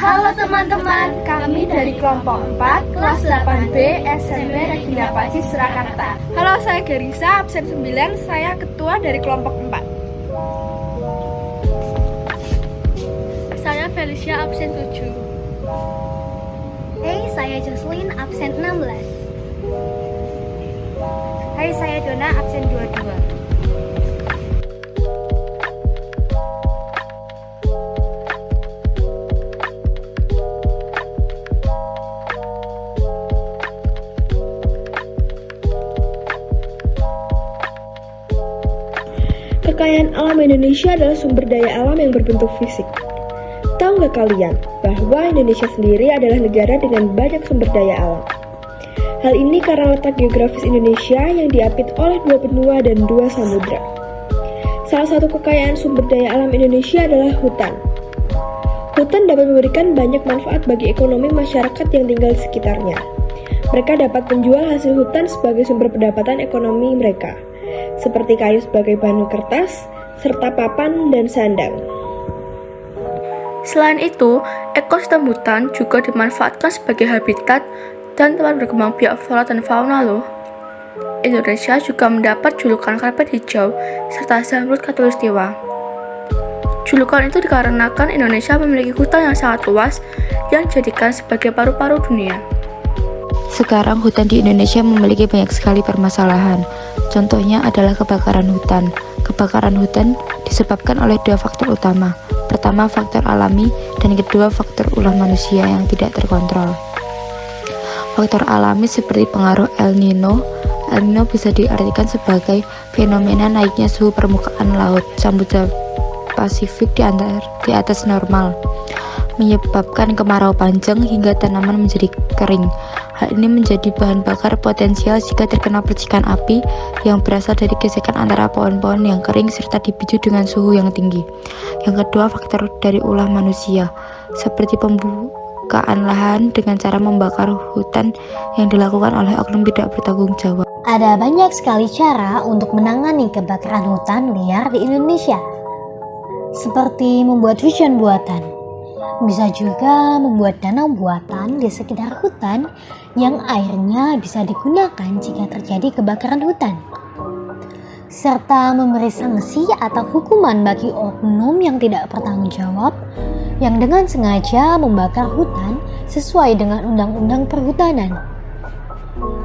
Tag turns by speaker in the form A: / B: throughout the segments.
A: Halo teman-teman, kami dari kelompok 4, kelas 8B, SMP Regina Pacis, Surakarta.
B: Halo, saya Garisa, absen 9, saya ketua dari kelompok 4.
C: Saya Felicia, absen 7.
D: Hey, saya Jocelyn, absen 16.
B: Hai, saya Dona, absen 22.
E: Kekayaan alam Indonesia adalah sumber daya alam yang berbentuk fisik. Tahu nggak kalian bahwa Indonesia sendiri adalah negara dengan banyak sumber daya alam? Hal ini karena letak geografis Indonesia yang diapit oleh 2 benua dan 2 samudra. Salah satu kekayaan sumber daya alam Indonesia adalah hutan. Hutan dapat memberikan banyak manfaat bagi ekonomi masyarakat yang tinggal di sekitarnya. Mereka dapat menjual hasil hutan sebagai sumber pendapatan ekonomi mereka, seperti kayu sebagai bahan kertas, serta papan dan sandang.
C: Selain itu, ekosistem hutan juga dimanfaatkan sebagai habitat dan tempat berkembang biak flora dan fauna loh. Indonesia juga mendapat julukan karpet hijau serta zamrud khatulistiwa. Julukan itu dikarenakan Indonesia memiliki hutan yang sangat luas yang dijadikan sebagai paru-paru dunia.
F: Sekarang hutan di Indonesia memiliki banyak sekali permasalahan. Contohnya adalah kebakaran hutan. Kebakaran hutan disebabkan oleh 2 faktor utama. Pertama, faktor alami, dan kedua, faktor ulah manusia yang tidak terkontrol. Faktor alami seperti pengaruh El Nino. El Nino bisa diartikan sebagai fenomena naiknya suhu permukaan laut Samudra Pasifik di atas normal, menyebabkan kemarau panjang hingga tanaman menjadi kering. Hal ini menjadi bahan bakar potensial jika terkena percikan api yang berasal dari gesekan antara pohon-pohon yang kering serta dipicu dengan suhu yang tinggi. Yang kedua, faktor dari ulah manusia, seperti pembukaan lahan dengan cara membakar hutan yang dilakukan oleh oknum tidak bertanggung jawab.
D: Ada banyak sekali cara untuk menangani kebakaran hutan liar di Indonesia, seperti membuat hujan buatan. Bisa juga membuat danau buatan di sekitar hutan yang airnya bisa digunakan jika terjadi kebakaran hutan. Serta memberi sanksi atau hukuman bagi oknum yang tidak bertanggung jawab yang dengan sengaja membakar hutan sesuai dengan Undang-Undang Perhutanan,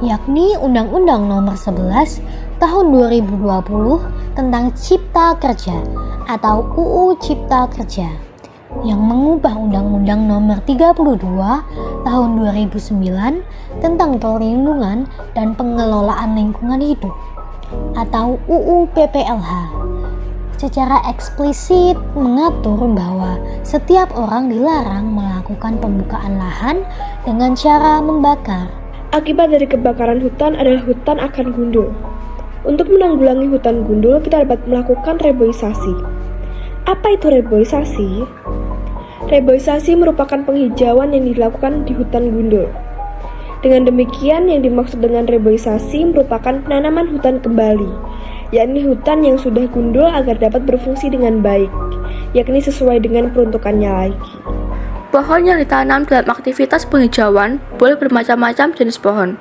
D: yakni Undang-Undang Nomor 11 Tahun 2020 tentang Cipta Kerja atau UU Cipta Kerja, yang mengubah Undang-Undang Nomor 32 Tahun 2009 tentang Perlindungan dan Pengelolaan Lingkungan Hidup atau UU PPLH. Secara eksplisit mengatur bahwa setiap orang dilarang melakukan pembukaan lahan dengan cara membakar.
E: Akibat dari kebakaran hutan adalah hutan akan gundul. Untuk menanggulangi hutan gundul, kita dapat melakukan reboisasi. Apa itu reboisasi? Reboisasi merupakan penghijauan yang dilakukan di hutan gundul. Dengan demikian, yang dimaksud dengan reboisasi merupakan penanaman hutan kembali, yakni hutan yang sudah gundul agar dapat berfungsi dengan baik, yakni sesuai dengan peruntukannya lagi.
C: Pohon yang ditanam dalam aktivitas penghijauan boleh bermacam-macam jenis pohon.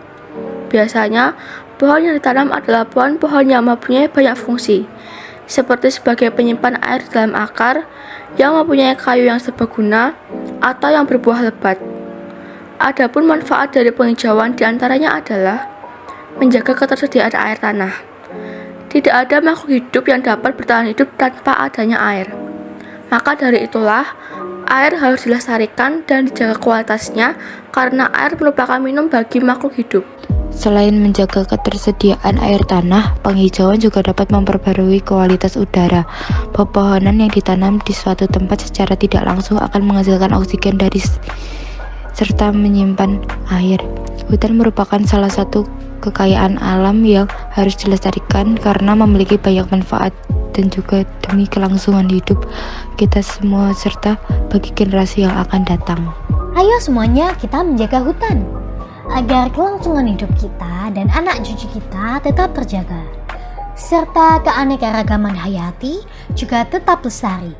C: Biasanya, pohon yang ditanam adalah pohon-pohon yang mempunyai banyak fungsi, seperti sebagai penyimpan air dalam akar, yang mempunyai kayu yang serbaguna, atau yang berbuah lebat. Adapun manfaat dari penghijauan diantaranya adalah menjaga ketersediaan air tanah. Tidak ada makhluk hidup yang dapat bertahan hidup tanpa adanya air. Maka dari itulah, air harus dilestarikan dan dijaga kualitasnya karena air merupakan minum bagi makhluk hidup.
F: Selain menjaga ketersediaan air tanah, penghijauan juga dapat memperbarui kualitas udara. Pepohonan yang ditanam di suatu tempat secara tidak langsung akan menghasilkan oksigen serta menyimpan air. Hutan merupakan salah satu kekayaan alam yang harus dilestarikan karena memiliki banyak manfaat dan juga demi kelangsungan hidup kita semua serta bagi generasi yang akan datang.
D: Ayo semuanya kita menjaga hutan agar kelangsungan hidup kita dan anak cucu kita tetap terjaga, serta keanekaragaman hayati juga tetap lestari.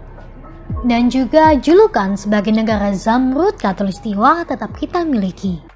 D: Dan juga julukan sebagai negara Zamrud Khatulistiwa tetap kita miliki.